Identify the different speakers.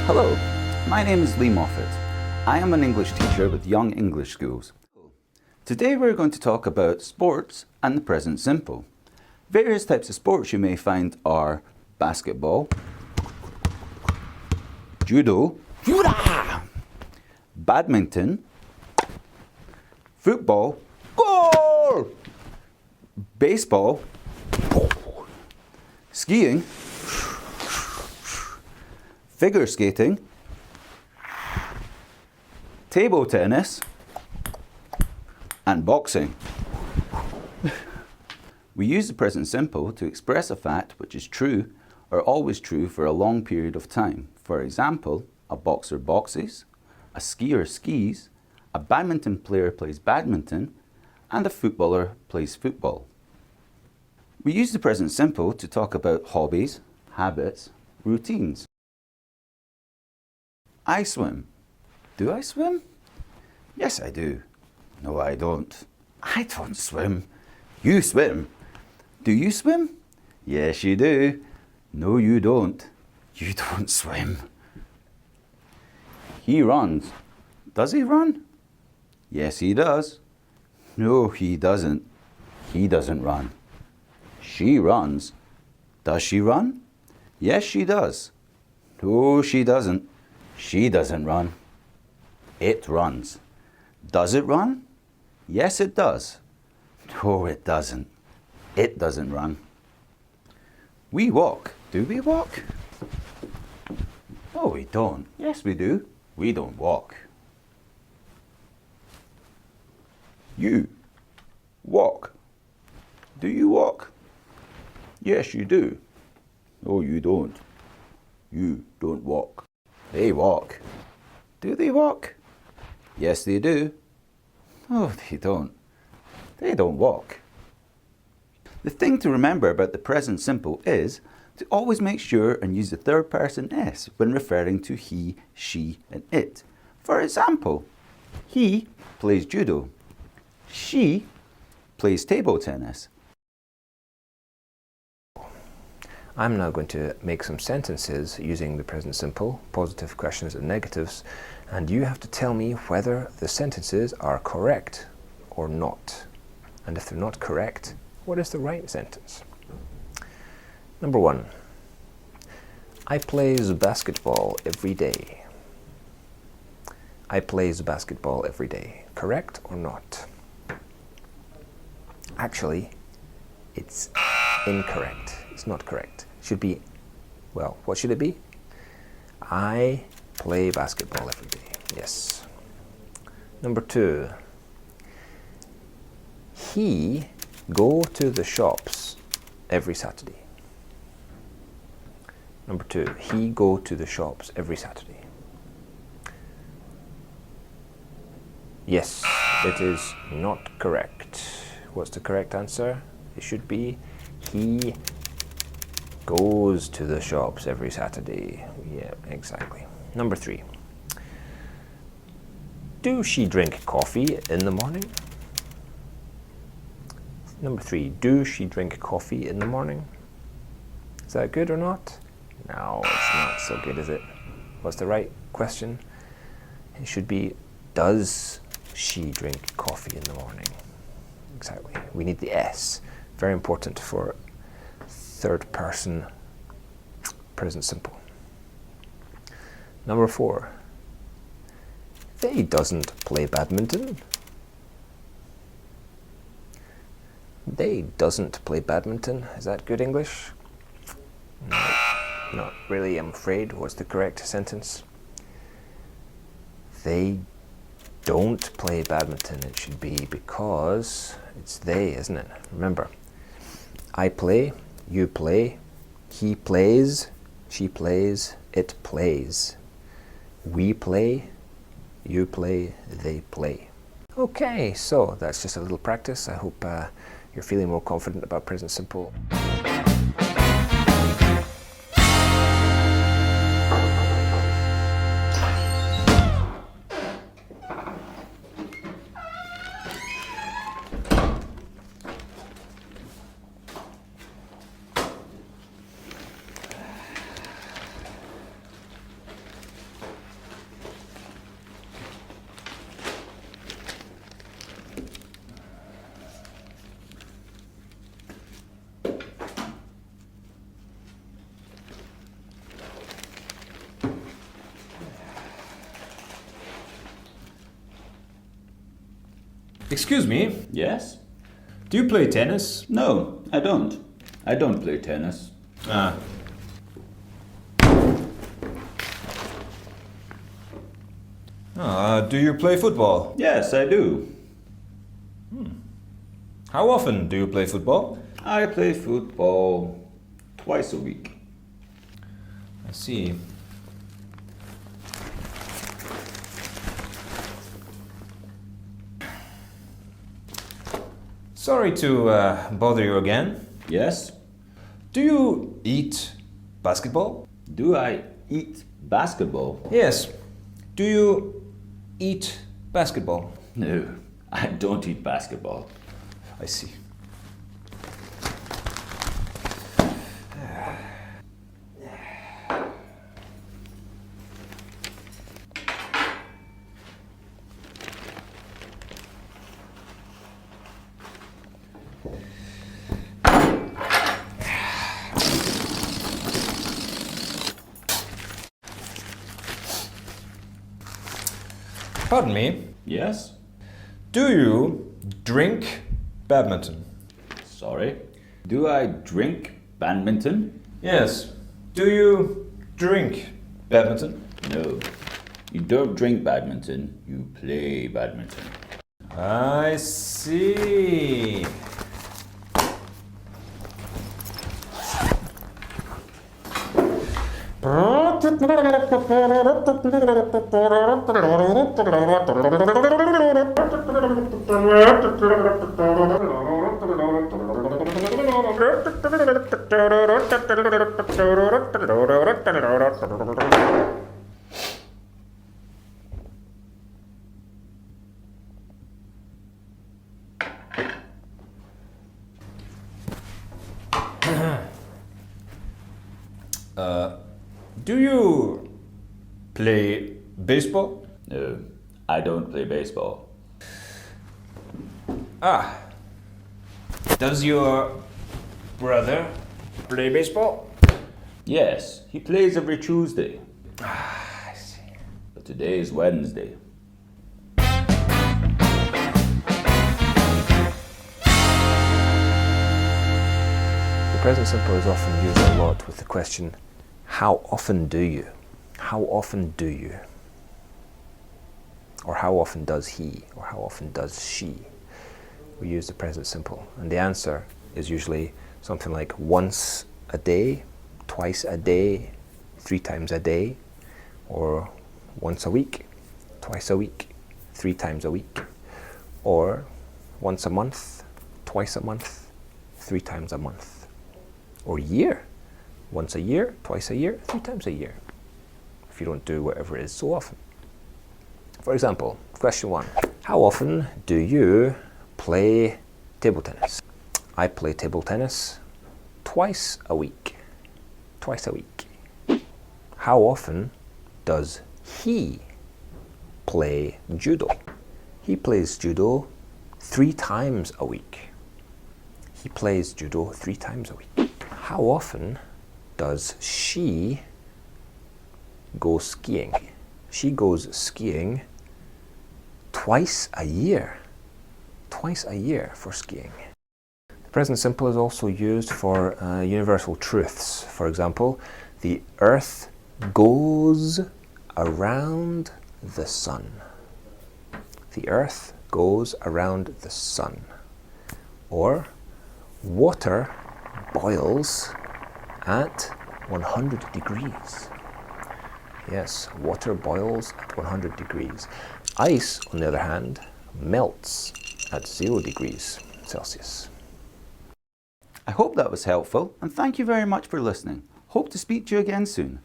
Speaker 1: Hello, my name is Lee Moffat. I am an English teacher with Young English Schools. Today we're going to talk about sports and the present simple. Various types of sports you may find are basketball, judo, badminton, football, goal, baseball, skiing, figure skating, table tennis, and boxing. We use the present simple to express a fact which is true or always true for a long period of time. For example, a boxer boxes, a skier skis, a badminton player plays badminton, and a footballer plays football. We use the present simple to talk about hobbies, habits, routines. I swim. Do I swim? Yes, I do. No, I don't. I don't swim. You swim. Do you swim? Yes, you do. No, you don't. You don't swim. He runs. Does he run? Yes, he does. No, he doesn't. He doesn't run. She runs. Does she run? Yes, she does. No, she doesn't. She doesn't run. It runs. Does it run? Yes, it does. No, it doesn't. It doesn't run. We walk. Do we walk? No, we don't. Yes, we do. We don't walk. You walk. Do you walk? Yes, you do. No, you don't. You don't walk. They walk. Do they walk? Yes, they do. No, they don't. They don't walk. The thing to remember about the present simple is to always make sure and use the third person s when referring to he, she, and it. For example, he plays judo. She plays table tennis.
Speaker 2: I'm now going to make some sentences using the present simple, positive questions and negatives, and you have to tell me whether the sentences are correct or not. And if they're not correct, what is the right sentence? Number 1. I plays basketball every day. I plays basketball every day. Correct or not? Actually, it's incorrect. It's not correct. It should be, well, what should it be? I play basketball every day. Yes. Number 2. He go to the shops every Saturday. Number 2. He go to the shops every Saturday. Yes, it is not correct. What's the correct answer? It should be he goes to the shops every Saturday. Yeah, exactly. Number 3. Do she drink coffee in the morning? Number 3. Do she drink coffee in the morning? Is that good or not? No, it's not so good, is it? What's the right question? It should be, does she drink coffee in the morning? Exactly. We need the S. Very important for third person present simple. Number 4. They doesn't play badminton. They doesn't play badminton. Is that good English? No, not really, I'm afraid. What's the correct sentence? They don't play badminton. It should be because it's they, isn't it? Remember, I play, you play, he plays, she plays, it plays. We play, you play, they play. Okay, so that's just a little practice. I hope you're feeling more confident about present simple. Excuse me,
Speaker 1: Yes?
Speaker 2: do you play tennis?
Speaker 1: No, I don't. I don't play tennis.
Speaker 2: Ah. Do you play football?
Speaker 1: Yes, I do.
Speaker 2: How often do you play football?
Speaker 1: I play football twice a week.
Speaker 2: I see. Sorry to bother you again.
Speaker 1: Yes?
Speaker 2: Do you eat basketball?
Speaker 1: Do I eat basketball?
Speaker 2: Yes. Do you eat basketball?
Speaker 1: No, I don't eat basketball.
Speaker 2: I see. Pardon me.
Speaker 1: Yes?
Speaker 2: Do you drink badminton?
Speaker 1: Sorry? Do I drink badminton?
Speaker 2: Yes. Do you drink badminton?
Speaker 1: No. You don't drink badminton, you play badminton.
Speaker 2: I see. Do you play baseball?
Speaker 1: No, I don't play baseball.
Speaker 2: Ah. Does your brother play baseball?
Speaker 1: Yes, he plays every Tuesday.
Speaker 2: I see.
Speaker 1: But today is Wednesday.
Speaker 2: The present simple is often used a lot with the question, how often do you? How often do you? Or how often does he? Or how often does she? We use the present simple. And the answer is usually something like once a day, twice a day, 3 times a day, or once a week, twice a week, 3 times a week, or once a month, twice a month, 3 times a month, or year, once a year, twice a year, 3 times a year, if you don't do whatever it is so often. For example, question 1. How often do you play table tennis? I play table tennis twice a week. Twice a week. How often does he play judo? He plays judo 3 times a week. He plays judo 3 times a week. How often does she go skiing? She goes skiing twice a year. Twice a year for skiing. The present simple is also used for universal truths. For example, the earth goes around the sun. The earth goes around the sun. Or water boils at 100 degrees. Yes, water boils at 100 degrees. Ice, on the other hand, melts at 0 degrees Celsius.
Speaker 1: I hope that was helpful, and thank you very much for listening. Hope to speak to you again soon.